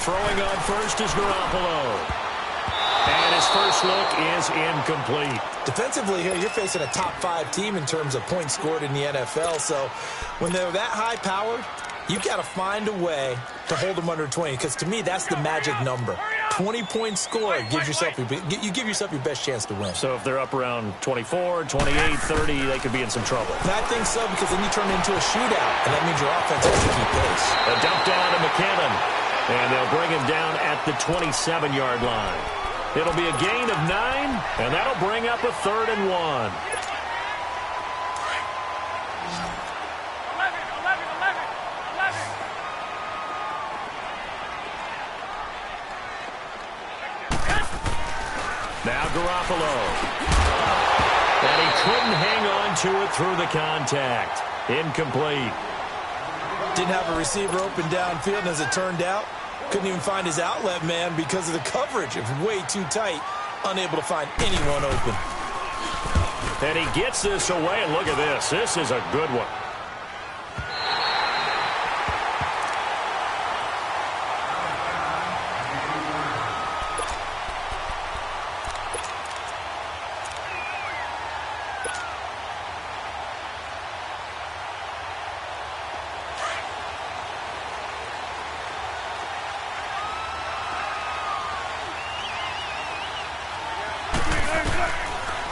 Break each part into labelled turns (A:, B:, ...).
A: Throwing on first is Garoppolo. And his first look is incomplete.
B: Defensively here, you're facing a top-5 team in terms of points scored in the NFL. So when they're that high-powered, you've got to find a way to hold them under 20. Because to me, that's the magic number. 20-point score gives yourself you give yourself your best chance to win.
A: So if they're up around 24, 28, 30, they could be in some trouble.
B: I think so, because then you turn it into a shootout, and that means your offense has to keep pace.
A: A dump down to McKinnon, and they'll bring him down at the 27-yard line. It'll be a gain of 9, and that'll bring up a 3rd and 1. Now Garoppolo. And he couldn't hang on to it through the contact. Incomplete.
B: Didn't have a receiver open downfield, and as it turned out, couldn't even find his outlet man because of the coverage. It was way too tight. Unable to find anyone open.
A: And he gets this away, and look at this. This is a good one.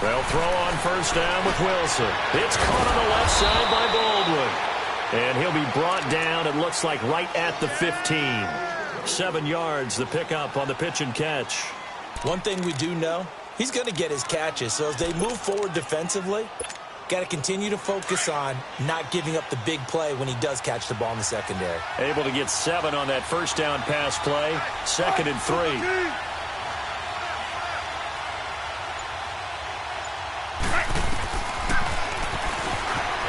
A: They'll throw on first down with Wilson. It's caught on the left side by Baldwin. And he'll be brought down, it looks like, right at the 15. 7 yards, the pickup on the pitch and catch.
B: One thing we do know, he's going to get his catches. So as they move forward defensively, got to continue to focus on not giving up the big play when he does catch the ball in the secondary.
A: Able to get 7 on that first down pass play. 2nd and 3.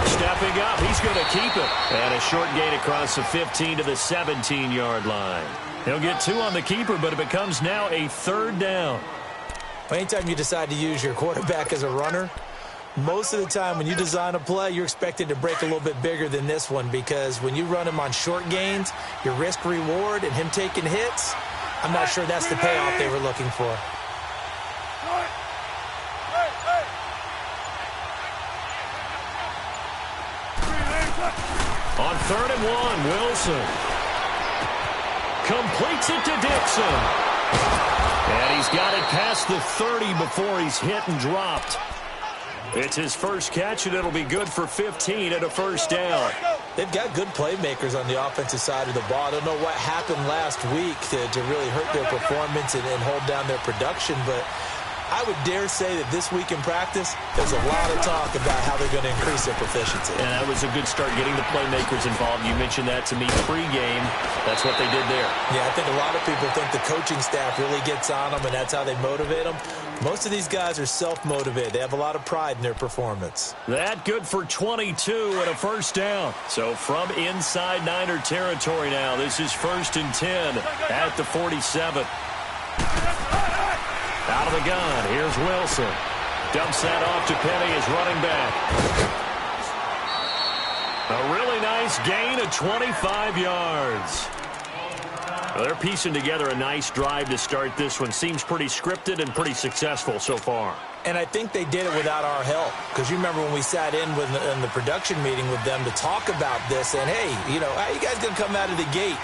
A: Stepping up, he's going to keep it. And a short gain across the 15 to the 17-yard line. He'll get 2 on the keeper, but it becomes now a 3rd down.
B: Anytime you decide to use your quarterback as a runner, most of the time when you design a play, you're expected to break a little bit bigger than this one, because when you run him on short gains, your risk-reward and him taking hits, I'm not sure that's the payoff they were looking for.
A: On 3rd and 1, Wilson completes it to Dixon. And he's got it past the 30 before he's hit and dropped. It's his first catch, and it'll be good for 15 and a first down.
B: They've got good playmakers on the offensive side of the ball. I don't know what happened last week to really hurt their performance and hold down their production, but I would dare say that this week in practice, there's a lot of talk about how they're going to increase their proficiency.
A: And that was a good start, getting the playmakers involved. You mentioned that to me pregame. That's what they did there.
B: Yeah, I think a lot of people think the coaching staff really gets on them, and that's how they motivate them. Most of these guys are self-motivated. They have a lot of pride in their performance.
A: That good for 22 and a first down. So from inside Niner territory now, this is 1st and 10 at the 47. Out of the gun, here's Wilson. Dumps that off to Penny as running back. A really nice gain of 25 yards. Well, they're piecing together a nice drive to start this one. Seems pretty scripted and pretty successful so far.
B: And I think they did it without our help. Because you remember when we sat in the production meeting with them to talk about this, and hey, you know, how you guys going to come out of the gate?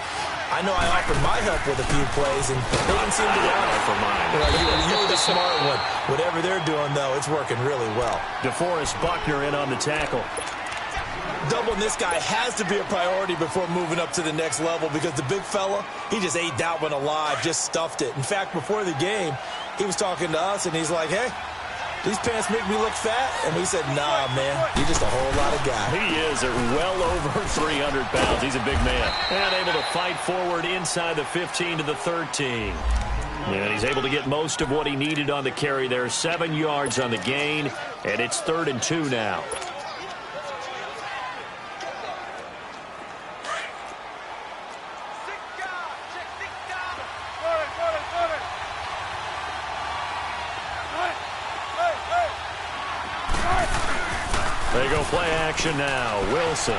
B: I know I offered my help with a few plays, and they didn't seem to want it.
A: For mine.
B: You were the smart one. Whatever they're doing, though, it's working really well.
A: DeForest Buckner in on the tackle.
B: Doubling this guy has to be a priority before moving up to the next level, because the big fella, he just ate that one alive, just stuffed it. In fact, before the game, he was talking to us, and he's like, hey, these pants make me look fat. And we said, nah, man, you're just a whole lot of guy.
A: He is at well over 300 pounds. He's a big man. And able to fight forward inside the 15 to the 13. And he's able to get most of what he needed on the carry there. 7 yards on the gain, and it's 3rd and 2 now. They go play action now. Wilson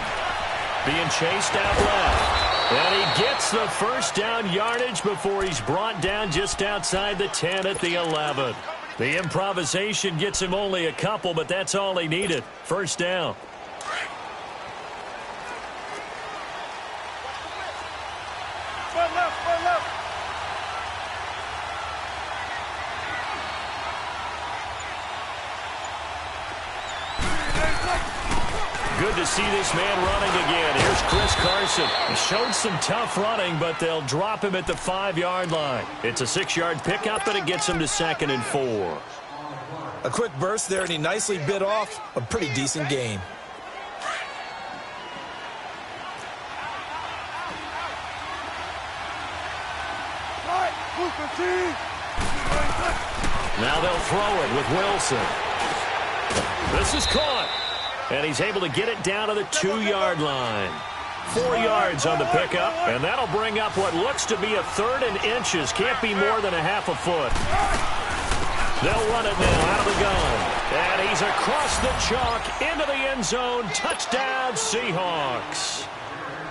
A: being chased out left. And he gets the first down yardage before he's brought down just outside the 10 at the 11. The improvisation gets him only a couple, but that's all he needed. First down. Good to see this man running again. Here's Chris Carson. He showed some tough running, but they'll drop him at the 5-yard line. It's a 6-yard pickup, and it gets him to 2nd and 4.
B: A quick burst there, and he nicely bit off a pretty decent gain.
A: Now they'll throw it with Wilson. This is caught. And he's able to get it down to the 2-yard line. 4 yards on the pickup, and that'll bring up what looks to be a 3rd and inches. Can't be more than a half a foot. They'll run it now out of the gun. And he's across the chalk into the end zone. Touchdown, Seahawks.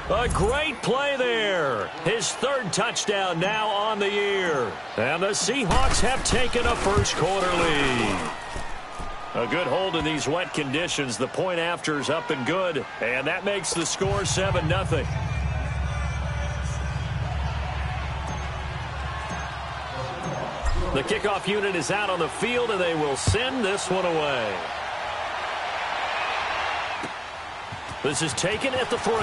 A: A great play there. His 3rd touchdown now on the year. And the Seahawks have taken a first-quarter lead. A good hold in these wet conditions. The point after is up and good. And that makes the score 7-0. The kickoff unit is out on the field, and they will send this one away. This is taken at the 3.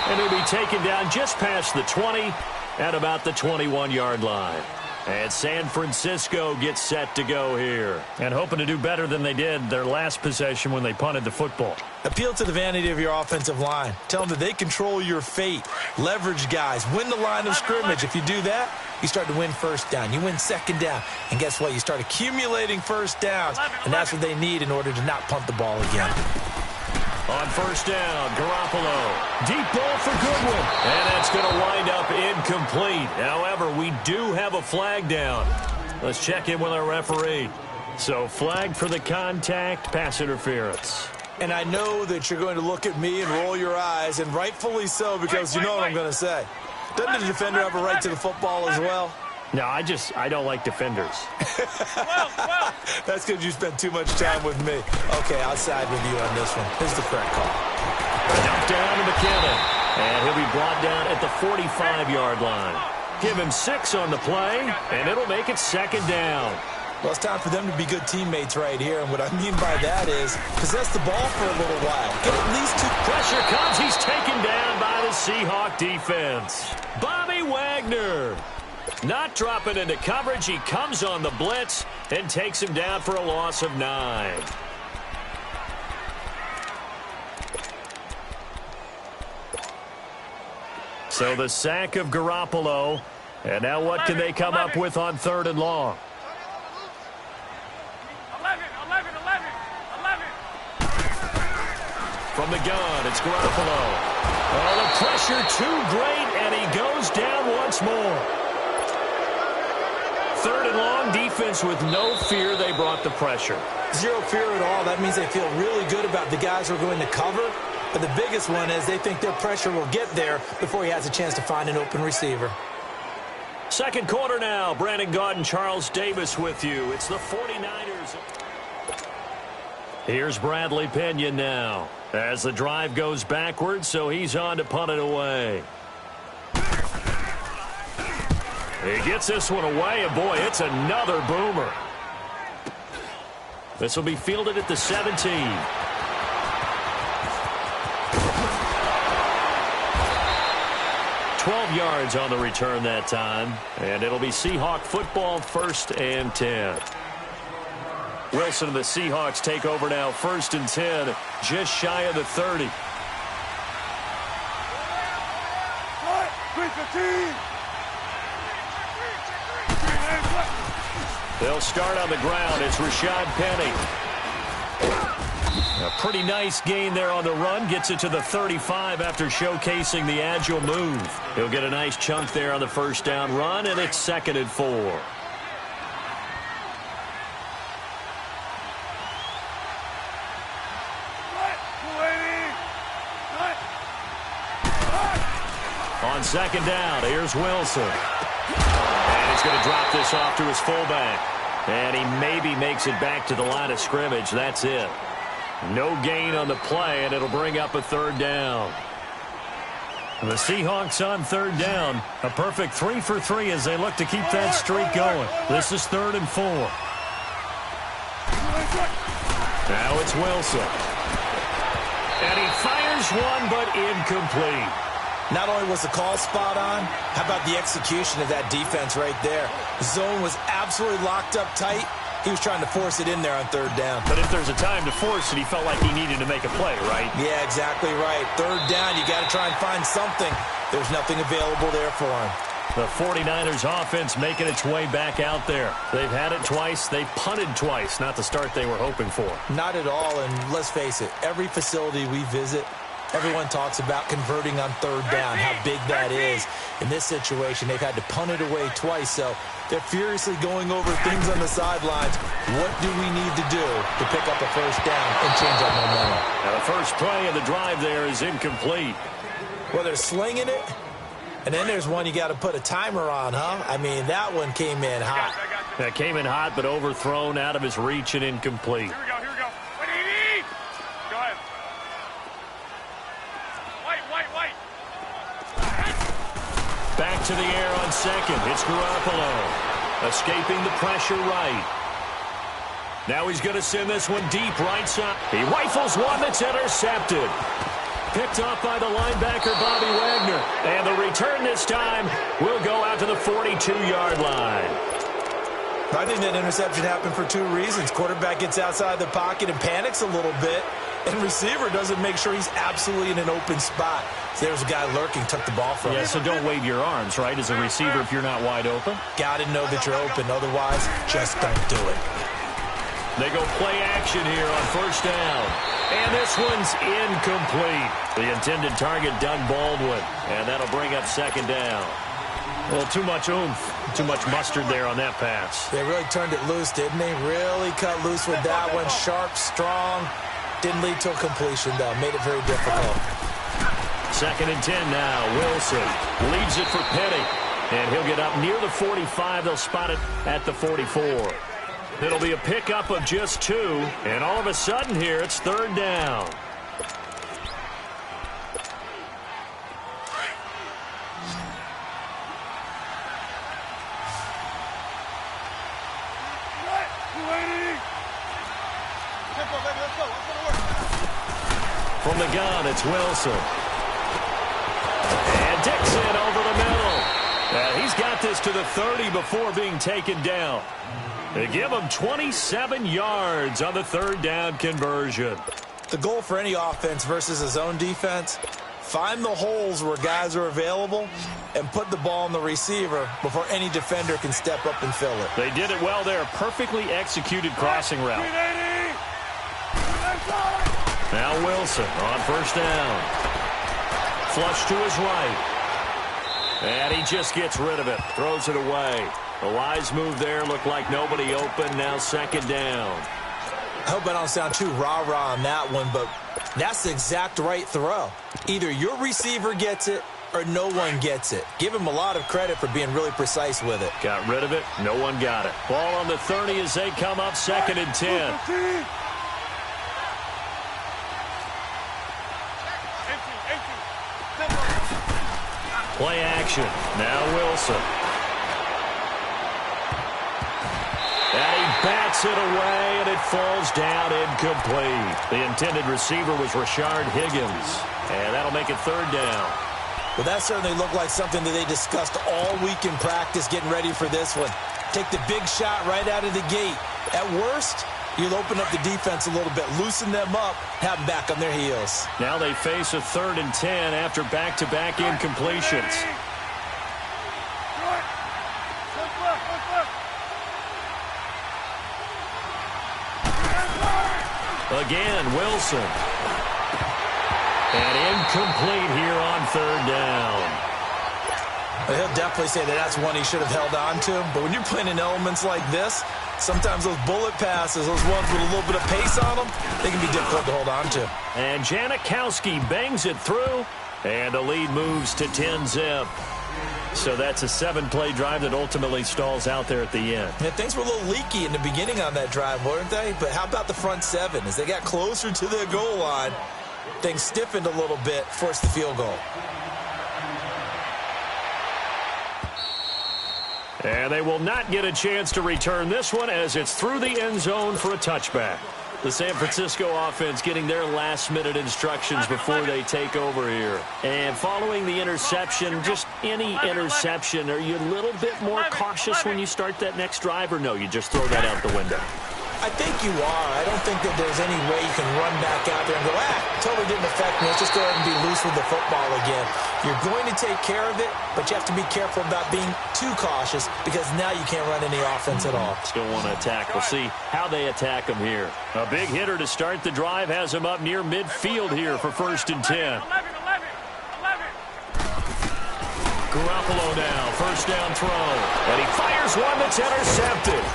A: And he'll be taken down just past the 20 at about the 21-yard line. And San Francisco gets set to go here. And hoping to do better than they did their last possession when they punted the football.
B: Appeal to the vanity of your offensive line. Tell them that they control your fate. Leverage guys. Win the line of scrimmage. If you do that, you start to win first down. You win 2nd down. And guess what? You start accumulating first downs. And that's what they need in order to not punt the ball again.
A: On first down, Garoppolo. Deep ball for Goodwin. And that's going to wind up incomplete. However, we do have a flag down. Let's check in with our referee. So, flag for the contact, pass interference.
B: And I know that you're going to look at me and roll your eyes, and rightfully so, because you know what I'm going to say. Doesn't the defender have a right to the football as well?
A: No, I don't like defenders.
B: That's because you spent too much time with me. Okay, I'll side with you on this one. Here's the correct call.
A: Dump down to McKinnon. And he'll be brought down at the 45-yard line. Give him 6 on the play, and it'll make it 2nd down.
B: Well, it's time for them to be good teammates right here. And what I mean by that is possess the ball for a little while. Get at least 2.
A: Pressure comes. He's taken down by the Seahawk defense. Bobby Wagner. Not dropping into coverage. He comes on the blitz and takes him down for a loss of 9. So the sack of Garoppolo. And now what can they come up with on 3rd and long?
C: 11.
A: From the gun, it's Garoppolo. Oh, the pressure too great, and he goes down once more. 3rd and long, defense with no fear. They brought the pressure.
B: Zero fear at all. That means they feel really good about the guys who are going to cover. But the biggest one is they think their pressure will get there before he has a chance to find an open receiver.
A: 2nd quarter now. Brandon Gaudin, Charles Davis with you. It's the 49ers. Here's Bradley Pinion now as the drive goes backwards, so he's on to punt it away. He gets this one away, and boy, it's another boomer. This will be fielded at the 17. Yards on the return that time, and it'll be Seahawk football, 1st and 10. Wilson and the Seahawks take over now, 1st and 10, just shy of the 30. They'll start on the ground. It's Rashad Penny. A pretty nice gain there on the run. Gets it to the 35 after showcasing the agile move. He'll get a nice chunk there on the first down run, and it's 2nd and 4. second down. Here's Wilson. And he's going to drop this off to his fullback. And he maybe makes it back to the line of scrimmage. That's it. No gain on the play, and it'll bring up a third down. The Seahawks on third down. A perfect 3 for 3 as they look to keep that streak going. This is 3rd and 4. Now it's Wilson. And he fires one, but incomplete.
B: Not only was the call spot on, how about the execution of that defense right there? The zone was absolutely locked up tight. He was trying to force it in there on third down.
A: But if there's a time to force it, he felt like he needed to make a play, right?
B: Yeah, exactly right. Third down, you got to try and find something. There's nothing available there for him.
A: The 49ers offense making its way back out there. They've had it twice. They've punted twice. Not the start they were hoping for.
B: Not at all, and let's face it, every facility we visit, everyone talks about converting on third down, how big that is. In this situation, they've had to punt it away twice, so they're furiously going over things on the sidelines. What do we need to do to pick up a first down and change our momentum?
A: Now the first play of the drive there is incomplete.
B: Well, they're slinging it, and then there's one you got to put a timer on, huh? I mean, that one came in hot.
A: That came in hot, but overthrown, out of his reach, and incomplete.
C: Here we go. Go ahead. White.
A: Back to the air on second. It's Garoppolo. Escaping the pressure right. Now he's going to send this one deep right side. He rifles one that's intercepted. Picked off by the linebacker, Bobby Wagner. And the return this time will go out to the 42-yard line.
B: I think that interception happened for two reasons. Quarterback gets outside the pocket and panics a little bit, and receiver doesn't make sure he's absolutely in an open spot. So there's a guy lurking, took the ball from him.
A: Yeah, so don't wave your arms, right, as a receiver if you're not wide open.
B: Got to know that you're open. Otherwise, just don't do it.
A: They go play action here on first down. And this one's incomplete. The intended target, Doug Baldwin. And that'll bring up second down. Well, too much oomph, too much mustard there on that pass.
B: They really turned it loose, didn't they? Really cut loose with that one. Sharp, strong. Didn't lead to a completion, though. Made it very difficult.
A: 2nd and 10 now. Wilson leaves it for Petty. And he'll get up near the 45. They'll spot it at the 44. It'll be a pickup of just 2. And all of a sudden here, it's third down. From the gun, it's Wilson. And Dixon over the middle. He's got this to the 30 before being taken down. They give him 27 yards on the third down conversion.
B: The goal for any offense versus a zone defense, find the holes where guys are available and put the ball on the receiver before any defender can step up and fill it.
A: They did it well there. Perfectly executed crossing route. Now Wilson on first down. Flush to his right. And he just gets rid of it. Throws it away. The wise move there. Looked like nobody open. Now second down.
B: I hope I don't sound too rah-rah on that one, but that's the exact right throw. Either your receiver gets it or no one gets it. Give him a lot of credit for being really precise with it.
A: Got rid of it. No one got it. Ball on the 30 as they come up 2nd and 10. Play action. Now Wilson. And he bats it away, and it falls down incomplete. The intended receiver was Rashard Higgins. And that'll make it third down.
B: Well, that certainly looked like something that they discussed all week in practice getting ready for this one. Take the big shot right out of the gate. At worst, you'll open up the defense a little bit, loosen them up, have them back on their heels.
A: Now they face a 3rd and 10 after back-to-back incompletions. Again, Wilson. And incomplete here on third down.
B: He'll definitely say that that's one he should have held on to. But when you're playing in elements like this, sometimes those bullet passes, those ones with a little bit of pace on them, they can be difficult to hold on to.
A: And Janikowski bangs it through. And the lead moves to 10-zip. So that's a 7-play drive that ultimately stalls out there at the end.
B: Yeah, things were a little leaky in the beginning on that drive, weren't they? But how about the front 7? As they got closer to the goal line, things stiffened a little bit, forced the field goal.
A: And they will not get a chance to return this one as it's through the end zone for a touchback. The San Francisco offense getting their last-minute instructions before they take over here. And following the interception, just any interception, are you a little bit more cautious when you start that next drive, or no, you just throw that out the window?
B: I think you are. I don't think that there's any way you can run back out there and go, totally didn't affect me. Let's just go ahead and be loose with the football again. You're going to take care of it, but you have to be careful about being too cautious because now you can't run any offense at all.
A: Still want to attack. We'll see how they attack him here. A big hitter to start the drive has him up near midfield here for 1st and 10.
C: 11.
A: Garoppolo now, first down throw. And he fires one that's intercepted.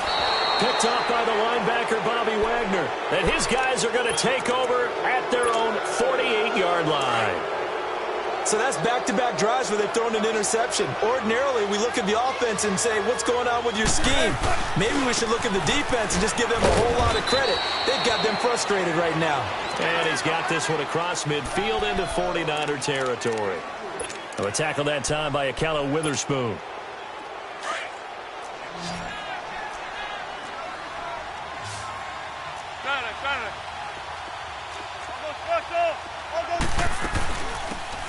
A: Picked off by the linebacker, Bobby Wagner. And his guys are going to take over at their own 48-yard line.
B: So that's back-to-back drives where they've thrown an interception. Ordinarily, we look at the offense and say, what's going on with your scheme? Maybe we should look at the defense and just give them a whole lot of credit. They've got them frustrated right now.
A: And he's got this one across midfield into 49er territory. A tackle that time by Akello Witherspoon.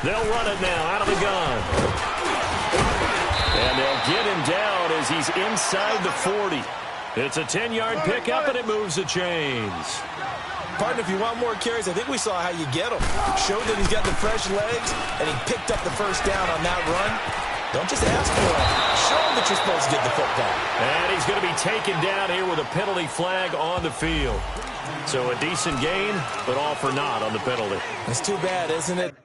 A: They'll run it now out of the gun. And they'll get him down as he's inside the 40. It's a 10-yard pickup, and it moves the chains.
B: Partner, if you want more carries, I think we saw how you get him. Showed that he's got the fresh legs, and he picked up the first down on that run. Don't just ask for him. Show him that you're supposed to get the football.
A: And he's going to be taken down here with a penalty flag on the field. So a decent gain, but all for naught on the penalty.
B: It's too bad, isn't it?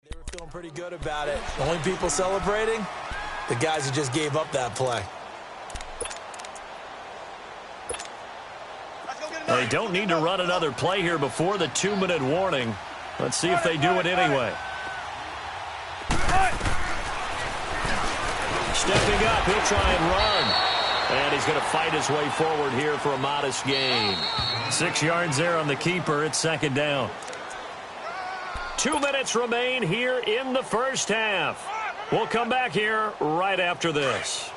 B: They were feeling pretty good about it. The only people celebrating, the guys who just gave up that play.
A: They don't need to run another play here before the 2-minute warning. Let's see if they do it anyway. Stepping up, he'll try and run. And he's going to fight his way forward here for a modest gain. 6 yards there on the keeper. It's 2nd down. 2 minutes remain here in the first half. We'll come back here right after this.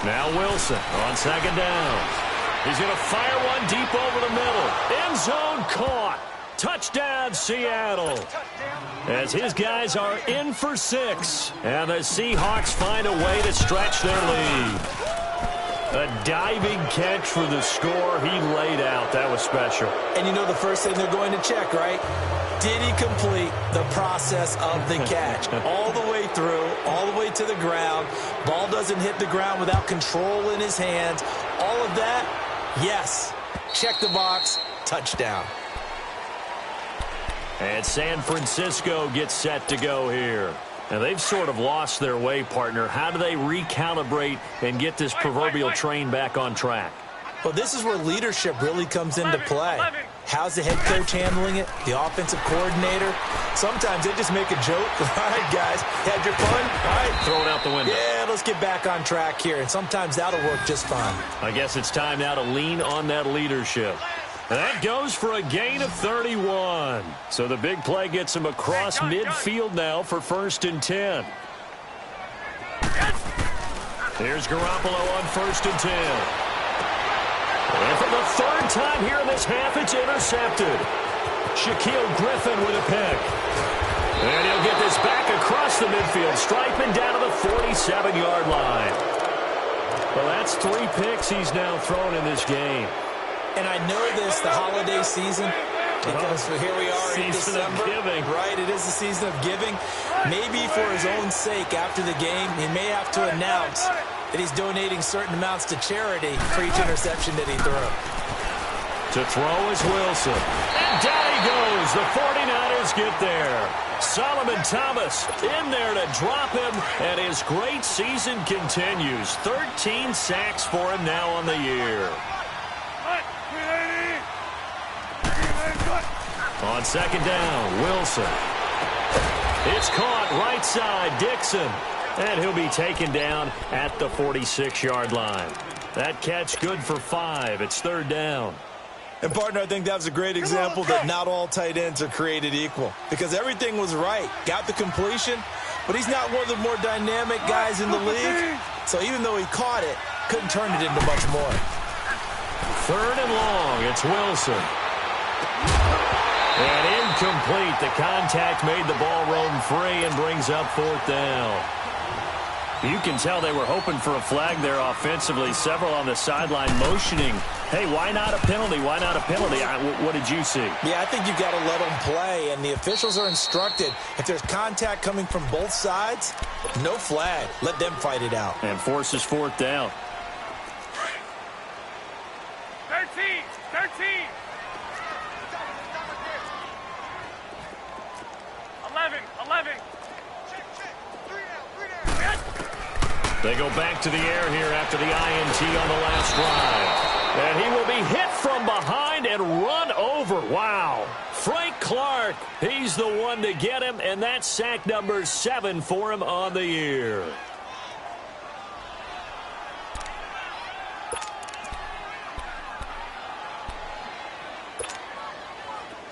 A: Now Wilson on 2nd down. He's going to fire one deep over the middle. End zone caught. Touchdown, Seattle. As his guys are in for 6. And the Seahawks find a way to stretch their lead. A diving catch for the score he laid out. That was special.
B: And you know the first thing they're going to check, right? Did he complete the process of the catch? All the way through, all the way to the ground. Ball doesn't hit the ground without control in his hands. All of that, yes. Check the box, touchdown.
A: And San Francisco gets set to go here. Now, they've sort of lost their way, partner. How do they recalibrate and get this proverbial train back on track?
B: Well, this is where leadership really comes into play. How's the head coach handling it? The offensive coordinator? Sometimes they just make a joke. All right, guys, had your fun? All right.
A: Throw it out the window.
B: Yeah, let's get back on track here. And sometimes that'll work just fine.
A: I guess it's time now to lean on that leadership. And that goes for a gain of 31. So the big play gets him across midfield now for 1st and 10. Here's Garoppolo on 1st and 10. And for the 3rd time here in this half, it's intercepted. Shaquille Griffin with a pick. And he'll get this back across the midfield, striping down to the 47-yard line. Well, that's 3 picks he's now thrown in this game.
B: And I know this, the holiday season, because here we are in December.
A: Giving.
B: Right, it is the season of giving. Maybe for his own sake after the game, he may have to announce that he's donating certain amounts to charity for each interception that he threw.
A: To throw is Wilson. And down he goes. The 49ers get there. Solomon Thomas in there to drop him, and his great season continues. 13 sacks for him now on the year. On second down, Wilson. It's caught right side, Dixon. And he'll be taken down at the 46-yard line. That catch good for 5. It's third down.
B: And, partner, I think that was a great example that not all tight ends are created equal. Because everything was right. Got the completion, but he's not one of the more dynamic guys in the league. So even though he caught it, couldn't turn it into much more.
A: Third and long, it's Wilson. And incomplete. The contact made the ball roam free and brings up fourth down. You can tell they were hoping for a flag there offensively. Several on the sideline motioning, hey, why not a penalty? Why not a penalty? What did you see?
B: Yeah, I think you've got to let them play, and the officials are instructed. If there's contact coming from both sides, no flag. Let them fight it out.
A: And forces fourth down.
C: 13.
A: They go back to the air here after the INT on the last drive. And he will be hit from behind and run over. Wow. Frank Clark, he's the one to get him, and that's sack number 7 for him on the year.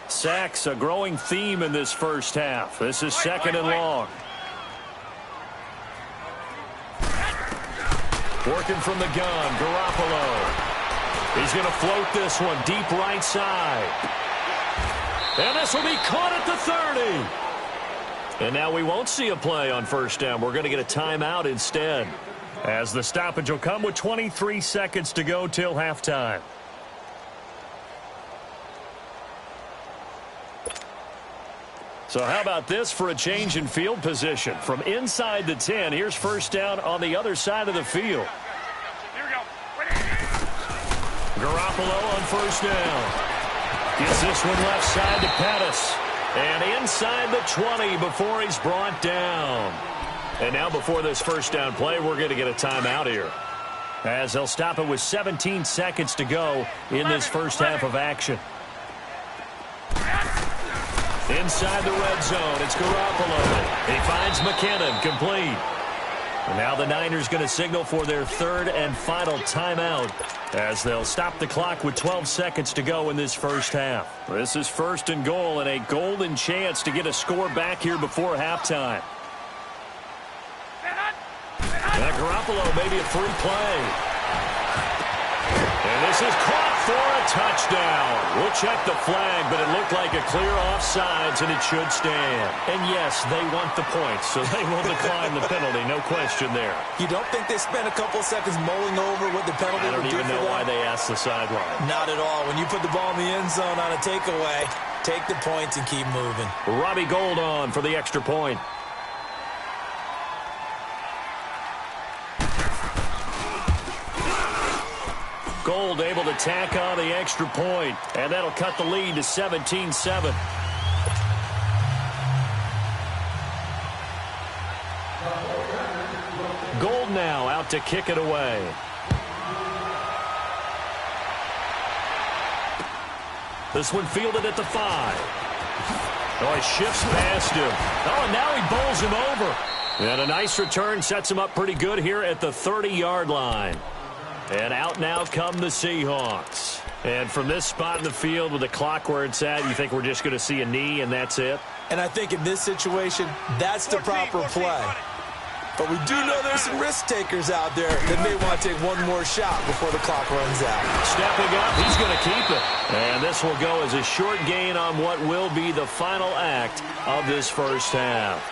A: Sacks, a growing theme in this first half. This is second and long. Working from the gun, Garoppolo. He's going to float this one deep right side. And this will be caught at the 30. And now we won't see a play on first down. We're going to get a timeout instead, as the stoppage will come with 23 seconds to go till halftime. So how about this for a change in field position? From inside the 10, here's first down on the other side of the field.
C: Here we go.
A: Garoppolo on first down. Gets this one left side to Pettis. And inside the 20 before he's brought down. And now before this first down play, we're going to get a timeout here, as they'll stop it with 17 seconds to go in this first half of action. Inside the red zone, it's Garoppolo. He finds McKinnon, complete. And now the Niners going to signal for their third and final timeout, as they'll stop the clock with 12 seconds to go in this first half. This is first and goal, and a golden chance to get a score back here before halftime. Now Garoppolo, maybe a free play. And this is caught for a touchdown. We'll check the flag, but it looked like a clear offsides, and it should stand. And yes, they want the points, so they will decline the penalty, no question there.
B: You don't think they spent a couple seconds mulling over what the penalty would do for them?
A: I don't even know why they asked the sideline.
B: Not at all. When you put the ball in the end zone on a takeaway, take the points and keep moving.
A: Robbie Gould on for the extra point. Gould able to tack on the extra point, and that'll cut the lead to 17-7. Gould now out to kick it away. This one fielded at the 5. Oh, he shifts past him. Oh, and now he bowls him over. And a nice return sets him up pretty good here at the 30-yard line. And out now come the Seahawks. And from this spot in the field with the clock where it's at, you think we're just going to see a knee and that's it?
B: And I think in this situation, that's the proper play. But we do know there's some risk takers out there that may want to take one more shot before the clock runs out.
A: Stepping up, he's going to keep it. And this will go as a short gain on what will be the final act of this first half.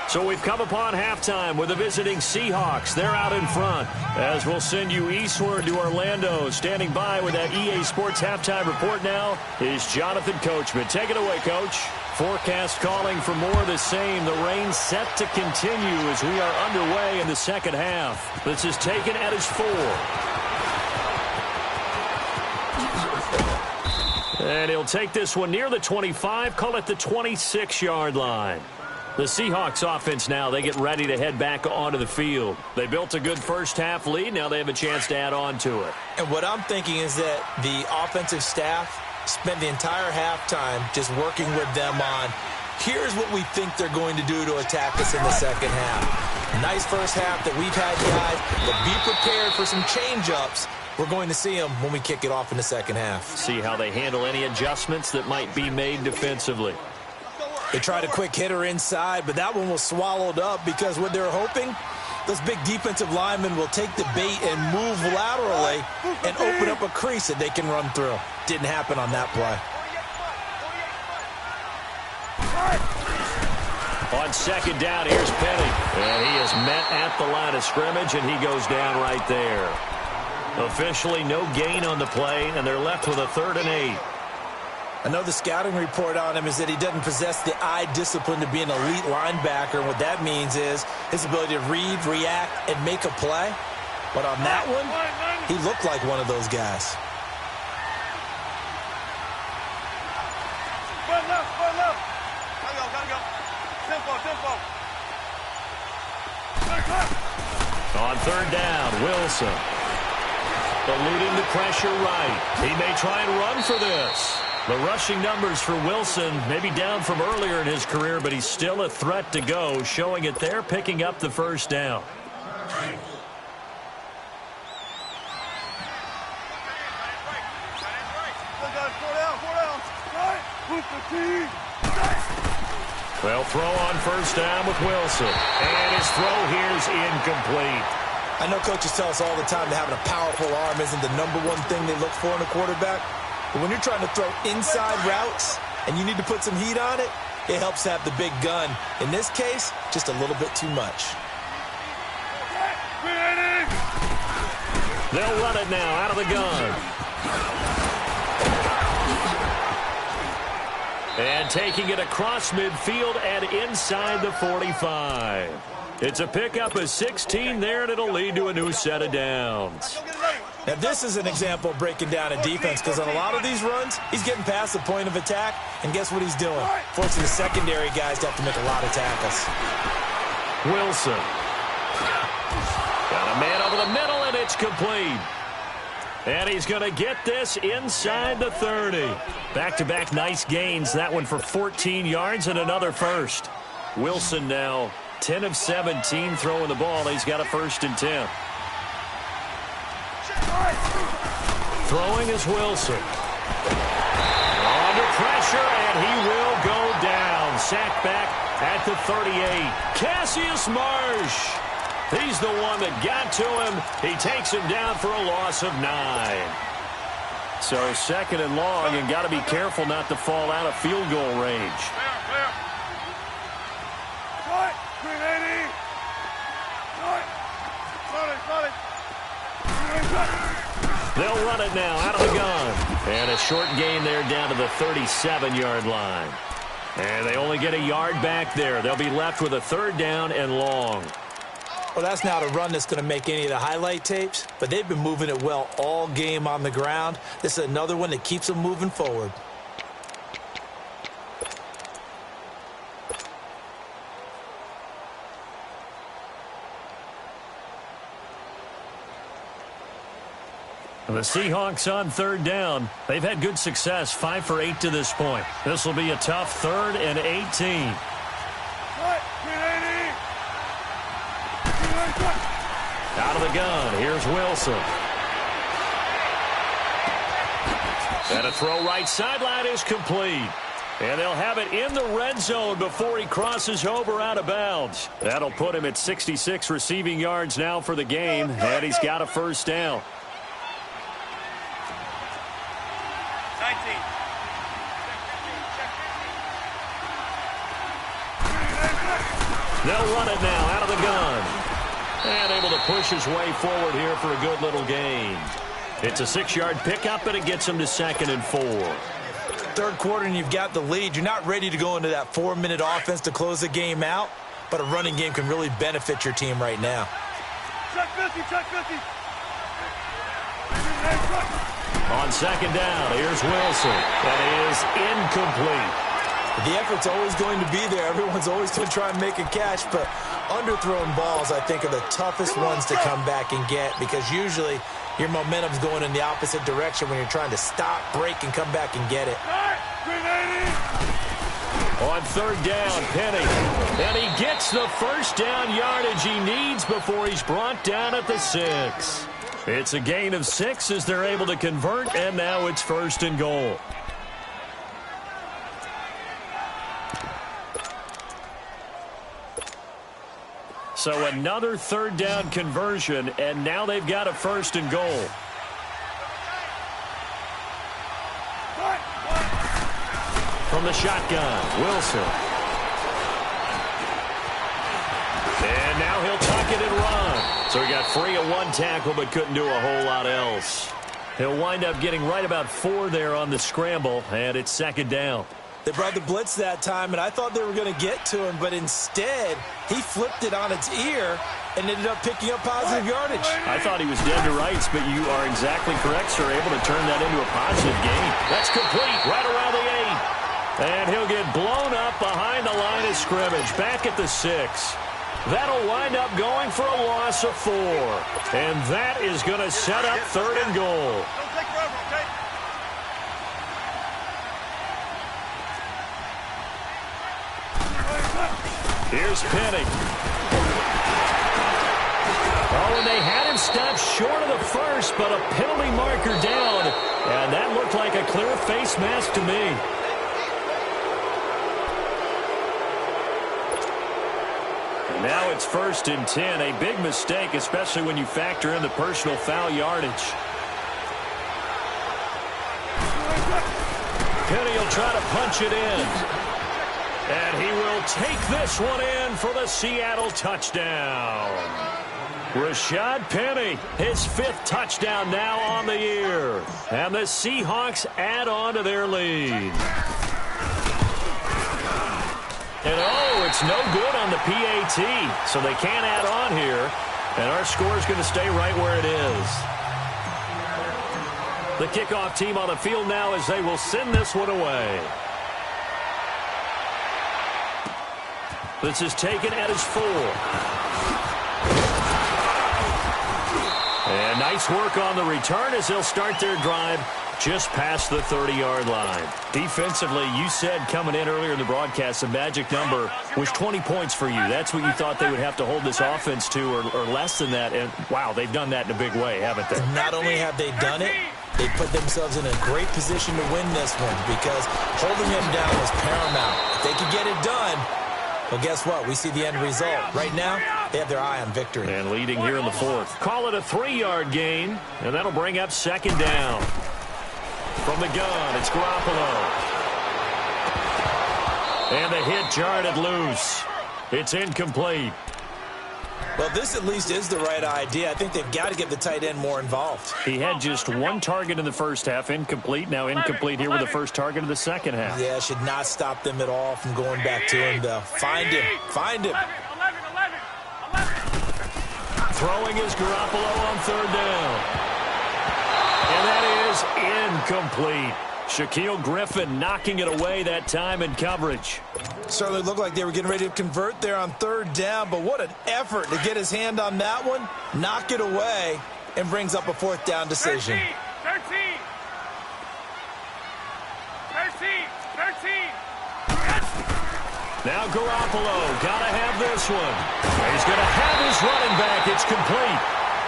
A: So we've come upon halftime with the visiting Seahawks. They're out in front. As we'll send you eastward to Orlando. Standing by with that EA Sports halftime report now is Jonathan Coachman. Take it away, Coach. Forecast calling for more of the same. The rain set to continue as we are underway in the second half. This is taken at his 4. And he'll take this one near the 25, call it the 26-yard line. The Seahawks offense now, they get ready to head back onto the field. They built a good first-half lead. Now they have a chance to add on to it.
B: And what I'm thinking is that the offensive staff spent the entire halftime just working with them on, here's what we think they're going to do to attack us in the second half. Nice first half that we've had, guys, but be prepared for some change-ups. We're going to see them when we kick it off in the second half.
A: See how they handle any adjustments that might be made defensively.
B: They tried a quick hitter inside, but that one was swallowed up because what they're hoping, those big defensive linemen will take the bait and move laterally and open up a crease that they can run through. Didn't happen on that play.
A: On second down, here's Penny. And he is met at the line of scrimmage, and he goes down right there. Officially no gain on the play, and they're left with a 3rd and 8.
B: I know the scouting report on him is that he doesn't possess the eye discipline to be an elite linebacker. And what that means is his ability to read, react, and make a play. But on that one, he looked like one of those guys.
A: On 3rd down, Wilson. Eluding the pressure right. He may try and run for this. The rushing numbers for Wilson may be down from earlier in his career, but he's still a threat to go, showing it there, picking up the first down. They'll throw on first down with Wilson. And his throw here's incomplete.
B: I know coaches tell us all the time that having a powerful arm isn't the #1 thing they look for in a quarterback. But when you're trying to throw inside routes and you need to put some heat on it, it helps to have the big gun. In this case, just a little bit too much.
A: They'll run it now out of the gun. And taking it across midfield and inside the 45. It's a pickup of 16 there, and it'll lead to a new set of downs.
B: Now, this is an example of breaking down a defense because on a lot of these runs, he's getting past the point of attack, and guess what he's doing? Forcing the secondary guys to have to make a lot of tackles.
A: Wilson. Got a man over the middle, and it's complete. And he's going to get this inside the 30. Back-to-back nice gains. That one for 14 yards and another first. Wilson now 10 of 17 throwing the ball. He's got a 1st and 10. Throwing is Wilson. Under pressure, and he will go down. Sacked back at the 38. Cassius Marsh. He's the one that got to him. He takes him down for a loss of 9. So 2nd and long, and got to be careful not to fall out of field goal range. They'll run it now out of the gun. And a short gain there down to the 37-yard line. And they only get a yard back there. They'll be left with a 3rd down and long.
B: Well, that's not a run that's going to make any of the highlight tapes, but they've been moving it well all game on the ground. This is another one that keeps them moving forward.
A: The Seahawks on 3rd down. They've had good success, 5 for 8 to this point. This will be a tough 3rd and 18. Out of the gun, here's Wilson. And a throw right sideline is complete. And they'll have it in the red zone before he crosses over out of bounds. That'll put him at 66 receiving yards now for the game, and he's got a 1st down.
C: 19.
A: They'll run it now out of the gun. And able to push his way forward here for a good little gain. It's a 6-yard pickup, and it gets him to 2nd and 4.
B: Third quarter, and you've got the lead. You're not ready to go into that 4-minute offense to close the game out, but a running game can really benefit your team right now.
C: Check 50, check 50.
A: On 2nd down, here's Wilson. That is incomplete.
B: The effort's always going to be there. Everyone's always going to try and make a catch, but underthrown balls, I think, are the toughest ones to come back and get because usually your momentum's going in the opposite direction when you're trying to stop, break, and come back and get it.
A: On 3rd down, Penny. And he gets the first down yardage he needs before he's brought down at the 6. It's a gain of 6 as they're able to convert, and now it's 1st and goal. So another 3rd down conversion, and now they've got a 1st and goal. From the shotgun, Wilson. And now he'll tuck it and run. So he got free of 1 tackle but couldn't do a whole lot else. He'll wind up getting right about 4 there on the scramble, and it's 2nd down.
B: They brought the blitz that time, and I thought they were going to get to him, but instead he flipped it on its ear and ended up picking up positive yardage.
A: I thought he was dead to rights, but you are exactly correct, sir. Able to turn that into a positive gain. That's complete right around the 8. And he'll get blown up behind the line of scrimmage, back at the 6. That'll wind up going for a loss of 4. And that is going to set up 3rd and goal.
C: Don't take forever, okay?
A: Here's Penny. Oh, and they had him stopped short of the 1st, but a penalty marker down. And that looked like a clear face mask to me. And now it's 1st and 10. A big mistake, especially when you factor in the personal foul yardage. Penny will try to punch it in. And he will take this one in for the Seattle touchdown. Rashad Penny, his 5th touchdown now on the year. And the Seahawks add on to their lead. And oh, it's no good on the PAT, so they can't add on here. And our score is going to stay right where it is. The kickoff team on the field now as they will send this one away. This is taken at his 4. And nice work on the return as they'll start their drive just past the 30-yard line. Defensively, you said coming in earlier in the broadcast, the magic number was 20 points for you. That's what you thought they would have to hold this offense to, or less than that. And, wow, they've done that in a big way, haven't they?
B: Not only have they done it, they put themselves in a great position to win this one because holding them down was paramount. If they could get it done, well, guess what? We see the end result. Right now, they have their eye on victory.
A: And leading here in the 4th. Call it a 3-yard gain, and that'll bring up 2nd down. From the gun, it's Garoppolo. And the hit jarred it loose. It's incomplete.
B: Well, this at least is the right idea. I think they've got to get the tight end more involved.
A: He had just 1 target in the 1st half, incomplete. Now incomplete here with the 1st target of the 2nd half.
B: Yeah, should not stop them at all from going back to him, though. Find him. Find him.
C: 11.
A: Throwing is Garoppolo on 3rd down. And that is incomplete. Shaquille Griffin knocking it away that time in coverage.
B: Certainly looked like they were getting ready to convert there on 3rd down, but what an effort to get his hand on that one, knock it away, and brings up a 4th down decision.
C: 13.
A: Now Garoppolo, gotta have this one. He's gonna have his running back. It's complete.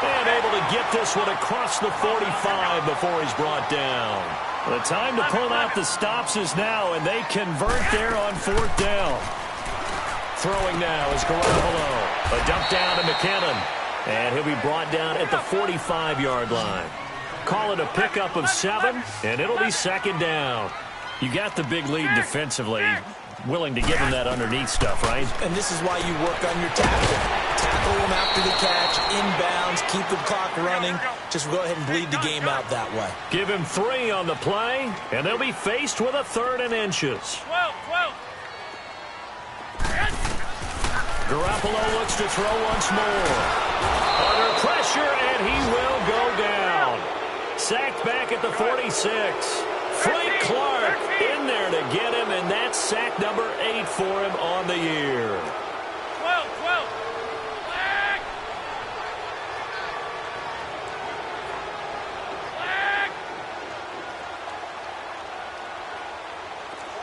A: And able to get this one across the 45 before he's brought down. The time to pull out the stops is now, and they convert there on 4th down. Throwing now is Garoppolo. A dump down to McKinnon. And he'll be brought down at the 45-yard line. Call it a pickup of 7, and it'll be 2nd down. You got the big lead defensively. willing to give him that underneath stuff, right?
B: And this is why you work on your tackle. Tackle him after the catch, inbounds, keep the clock running. Just go ahead and bleed the game out that way.
A: Give him 3 on the play, and they'll be faced with a 3rd and inches.
C: 12.
A: Garoppolo looks to throw once more. Under pressure, and he will go down. Sacked back at the 46. Frank Clark in there to get him, and that's sack number 8 for him on the year.
C: 12. Flag.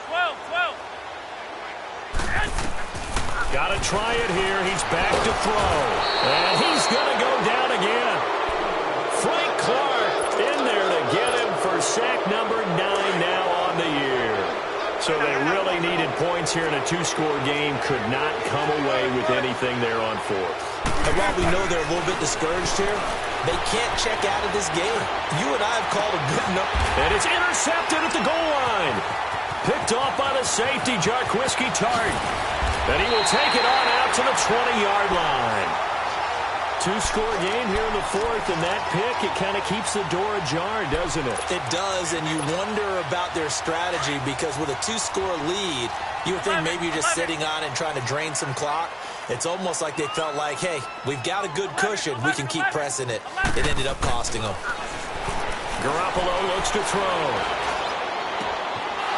C: 12.
A: Got to try it here. He's back to throw. And he's going to go down again. Frank Clark in there to get him for sack number 9 now on the year. So they really needed points here in a 2-score game. Could not come away with anything there on 4th.
B: And while we know they're a little bit discouraged here, they can't check out of this game. You and I have called a good enough.
A: And it's intercepted at the goal line. Picked off by the safety, Jarquiski Tart. And he will take it on out to the 20-yard line. 2-score game here in the 4th, and that pick, it kind of keeps the door ajar, doesn't it?
B: It does, and you wonder about their strategy because with a 2-score lead, you would think maybe you're just sitting on it and trying to drain some clock. It's almost like they felt like, hey, we've got a good cushion. We can keep pressing it. It ended up costing them.
A: Garoppolo looks to throw.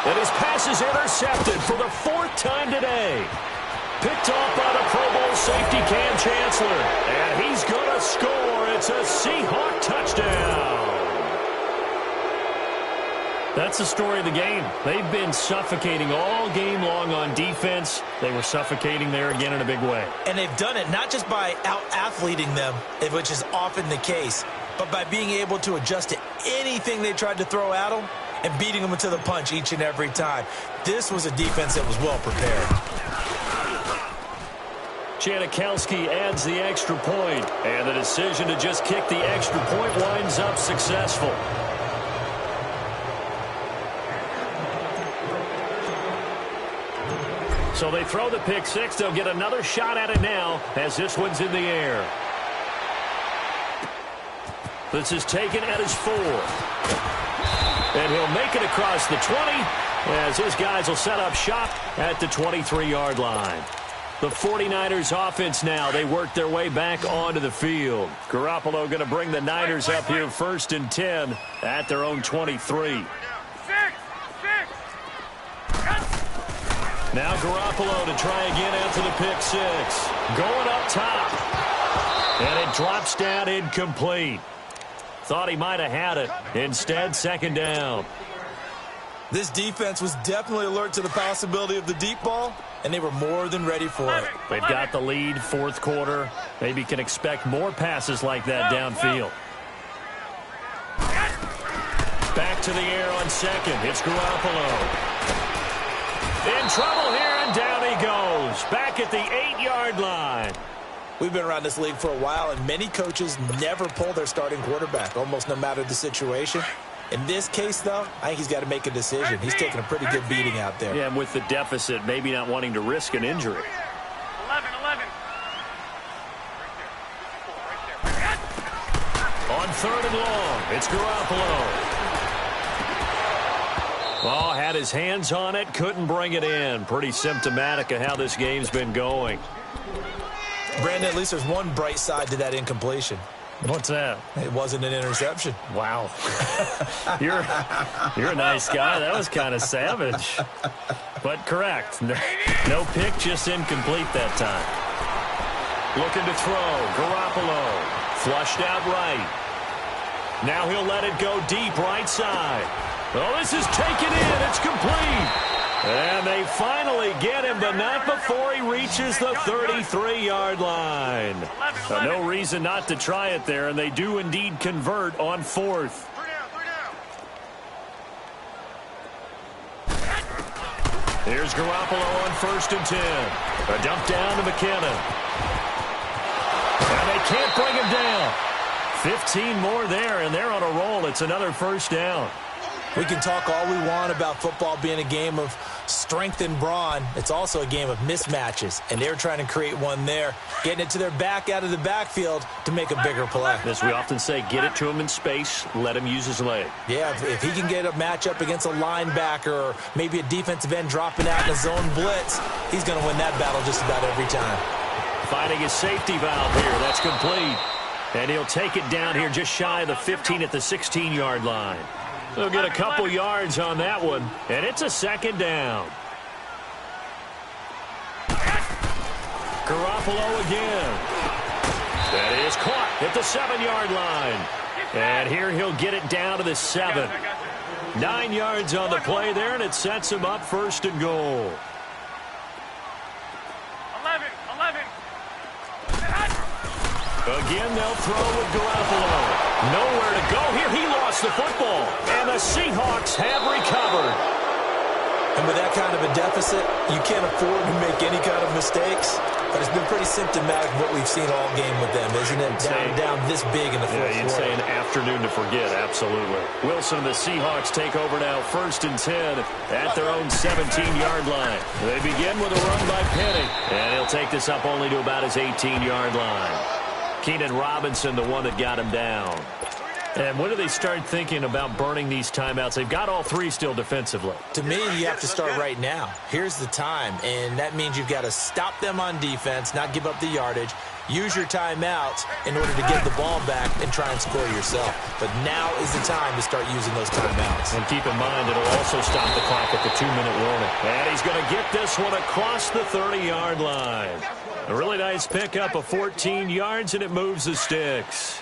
A: And his pass is intercepted for the 4th time today. Picked off by the Pro Bowl safety Cam Chancellor. And he's going to score. It's a Seahawk touchdown. That's the story of the game. They've been suffocating all game long on defense. They were suffocating there again in a big way.
B: And they've done it not just by out-athleting them, which is often the case, but by being able to adjust to anything they tried to throw at them and beating them to the punch each and every time. This was a defense that was well prepared.
A: Janikowski adds the extra point, and the decision to just kick the extra point winds up successful. So they throw the pick 6. They'll get another shot at it now as this one's in the air. This is taken at his 4. And he'll make it across the 20 as his guys will set up shop at the 23-yard line. The 49ers offense now, they work their way back onto the field. Garoppolo going to bring the Niners up here 1st and 10 at their own 23. Now Garoppolo to try again after the pick 6. Going up top. And it drops down incomplete. Thought he might have had it. Instead, 2nd down.
B: This defense was definitely alert to the possibility of the deep ball, and they were more than ready for it.
A: They've got the lead, 4th quarter. Maybe can expect more passes like that downfield. Back to the air on 2nd. It's Garoppolo. In trouble here, and down he goes. Back at the 8-yard line.
B: We've been around this league for a while, and many coaches never pull their starting quarterback, almost no matter the situation. In this case, though, I think he's got to make a decision. He's taking a pretty good beating out there.
A: Yeah, and with the deficit, maybe not wanting to risk an injury.
C: 11.
A: On 3rd and long, it's Garoppolo. Oh, had his hands on it, couldn't bring it in. Pretty symptomatic of how this game's been going.
B: Brandon, at least there's one bright side to that incompletion.
A: What's that?
B: It wasn't an interception.
A: Wow. You're a nice guy. That was kind of savage. But correct. No pick, just incomplete that time. Looking to throw. Garoppolo. Flushed out right. Now he'll let it go deep right side. Oh, this is taken in. It's complete. And they finally get him, but not before he reaches the 33-yard line. So no reason not to try it there, and they do indeed convert on 4th. Here's Garoppolo on 1st and 10. A dump down to McKenna. And they can't bring him down. 15 more there, and they're on a roll. It's another 1st down.
B: We can talk all we want about football being a game of strength and brawn. It's also a game of mismatches, and they're trying to create one there, getting it to their back out of the backfield to make a bigger play.
A: As we often say, get it to him in space, let him use his leg.
B: Yeah, if he can get a matchup against a linebacker or maybe a defensive end dropping out in a zone blitz, he's going to win that battle just about every time.
A: Finding his safety valve here. That's complete. And he'll take it down here just shy of the 15 at the 16-yard line. They'll get a couple yards on that one, and it's a second down. Garoppolo again. That is caught at the 7-yard line. And here he'll get it down to the 7. 9 yards on the play there, and it sets him up first and goal.
C: 11.
A: Again, they'll throw with Garoppolo. Nowhere to go here. He lost the football, and the Seahawks have recovered.
B: And with that kind of a deficit, you can't afford to make any kind of mistakes. But it's been pretty symptomatic of what we've seen all game with them, isn't it? Down this big in the fourth quarter.
A: You'd say an afternoon to forget, absolutely. Wilson and the Seahawks take over now, 1st and 10 at their own 17-yard line. They begin with a run by Penny, and he'll take this up only to about his 18-yard line. Keenan Robinson, the one that got him down. And when do they start thinking about burning these timeouts? They've got all 3 still defensively.
B: To me, you have to start right now. Here's the time, and that means you've got to stop them on defense, not give up the yardage, use your timeouts in order to get the ball back and try and score yourself. But now is the time to start using those timeouts.
A: And keep in mind, it'll also stop the clock at the 2-minute warning. And he's going to get this one across the 30-yard line. A really nice pickup of 14 yards, and it moves the sticks.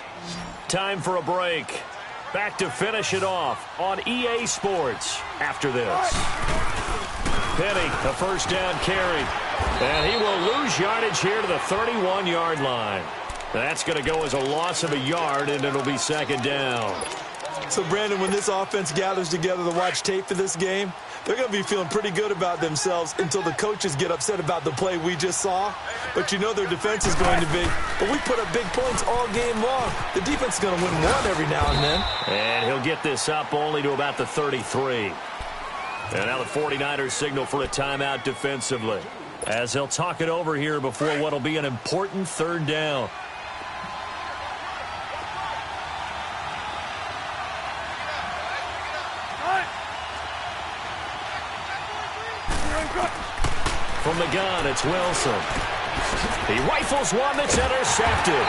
A: Time for a break. Back to finish it off on EA Sports after this. Penny, a first down carry. And he will lose yardage here to the 31-yard line. That's going to go as a loss of a yard, and it'll be second down.
B: So, Brandon, when this offense gathers together to watch tape for this game, they're going to be feeling pretty good about themselves until the coaches get upset about the play we just saw. But you know their defense is going to be. But we put up big points all game long. The defense is going to win one every now and then.
A: And he'll get this up only to about the 33. And now the 49ers signal for a timeout defensively, as they'll talk it over here before what will be an important third down. From the gun, it's Wilson. He rifles one that's intercepted.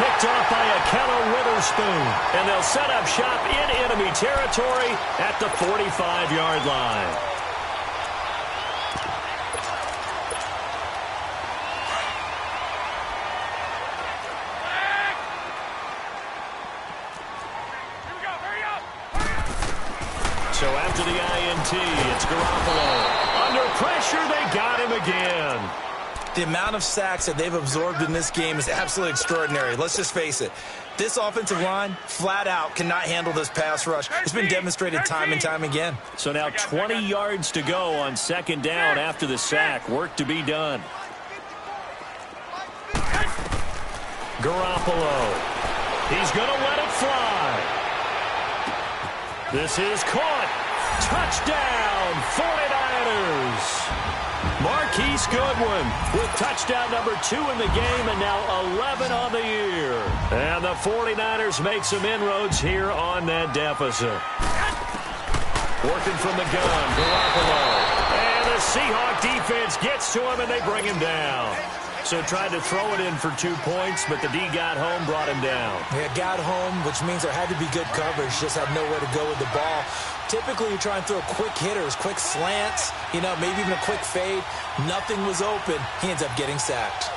A: Picked off by Akello Witherspoon. And they'll set up shop in enemy territory at the 45-yard line. So after the INT, it's Garoppolo. Under pressure, they got him again.
B: The amount of sacks that they've absorbed in this game is absolutely extraordinary. Let's just face it. This offensive line, flat out, cannot handle this pass rush. It's been demonstrated time and time again.
A: So now 20 yards to go on second down after the sack. Work to be done. Garoppolo. He's going to let it fly. This is caught. Touchdown, 49ers. Marquise Goodwin with touchdown number 2 in the game, and now 11 on the year. And the 49ers make some inroads here on that deficit. Working from the gun, Garoppolo. And the Seahawk defense gets to him, and they bring him down. So tried to throw it in for 2 points, but the D got home, brought him down.
B: Yeah, got home, which means there had to be good coverage. Just had nowhere to go with the ball. Typically, you try and throw quick hitters, quick slants, maybe even a quick fade. Nothing was open. He ends up getting sacked.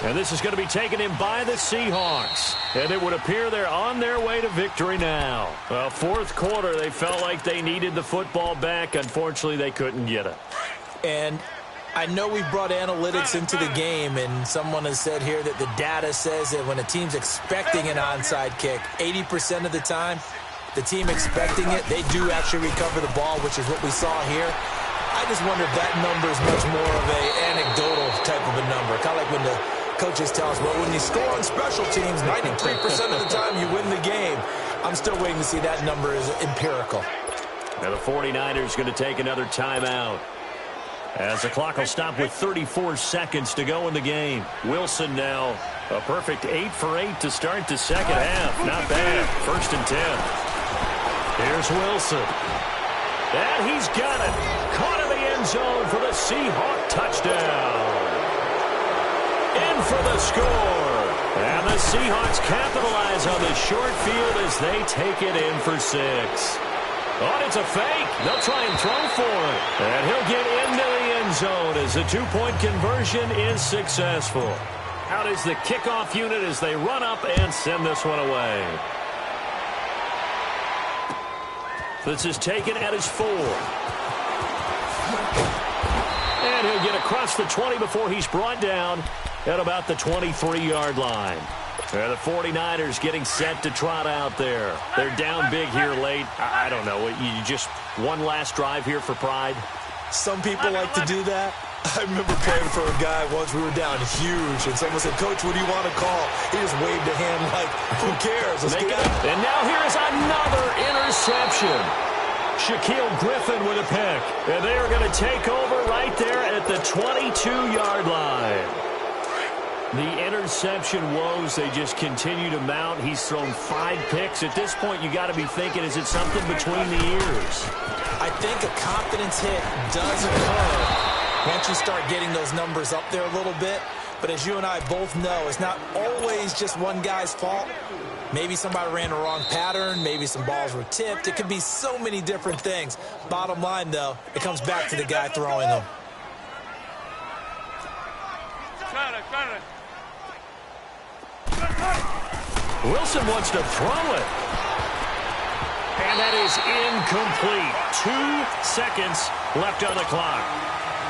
A: And this is going to be taken in by the Seahawks. And it would appear they're on their way to victory now. Well, fourth quarter, they felt like they needed the football back. Unfortunately, they couldn't get it.
B: And I know we've brought analytics into the game, and someone has said here that the data says that when a team's expecting an onside kick, 80% of the time, the team expecting it, they do actually recover the ball, which is what we saw here. I just wonder if that number is much more of an anecdotal type of a number. Kind of like when the coaches tell us, well, when you score on special teams, 93% of the time you win the game. I'm still waiting to see that number is empirical.
A: Now the 49ers going to take another timeout, as the clock will stop with 34 seconds to go in the game. Wilson now, a perfect 8 for 8 to start the second half. Not bad. 1st and 10. Here's Wilson. And he's got it. Caught in the end zone for the Seahawk touchdown. In for the score. And the Seahawks capitalize on the short field as they take it in for 6. Oh, it's a fake. They'll try and throw for it. And he'll get into the end zone as the 2-point conversion is successful. Out is the kickoff unit as they run up and send this one away. This is taken at his 4. And he'll get across the 20 before he's brought down at about the 23-yard line. The 49ers getting set to trot out there. They're down big here late. I don't know. You just one last drive here for pride?
B: Some people like to do that. I remember playing for a guy once. We were down huge, and someone said, "Coach, what do you want to call?" He just waved a hand like, who cares? Let's get it.
A: And now here is another interception. Shaquille Griffin with a pick. And they are going to take over right there at the 22-yard line. The interception woes, they just continue to mount. He's thrown 5 picks. At this point, you got to be thinking, is it something between the ears?
B: I think a confidence hit does occur once you start getting those numbers up there a little bit. But as you and I both know, it's not always just one guy's fault. Maybe somebody ran the wrong pattern. Maybe some balls were tipped. It could be so many different things. Bottom line, though, it comes back to the guy throwing them.
A: Wilson wants to throw it. And that is incomplete. 2 seconds left on the clock.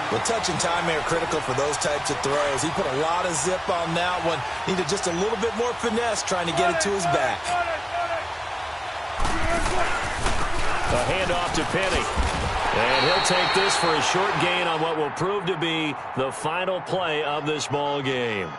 B: The touch and time are critical for those types of throws. He put a lot of zip on that one. Needed just a little bit more finesse trying to get it to his back.
A: A handoff to Penny. And he'll take this for a short gain on what will prove to be the final play of this ball game.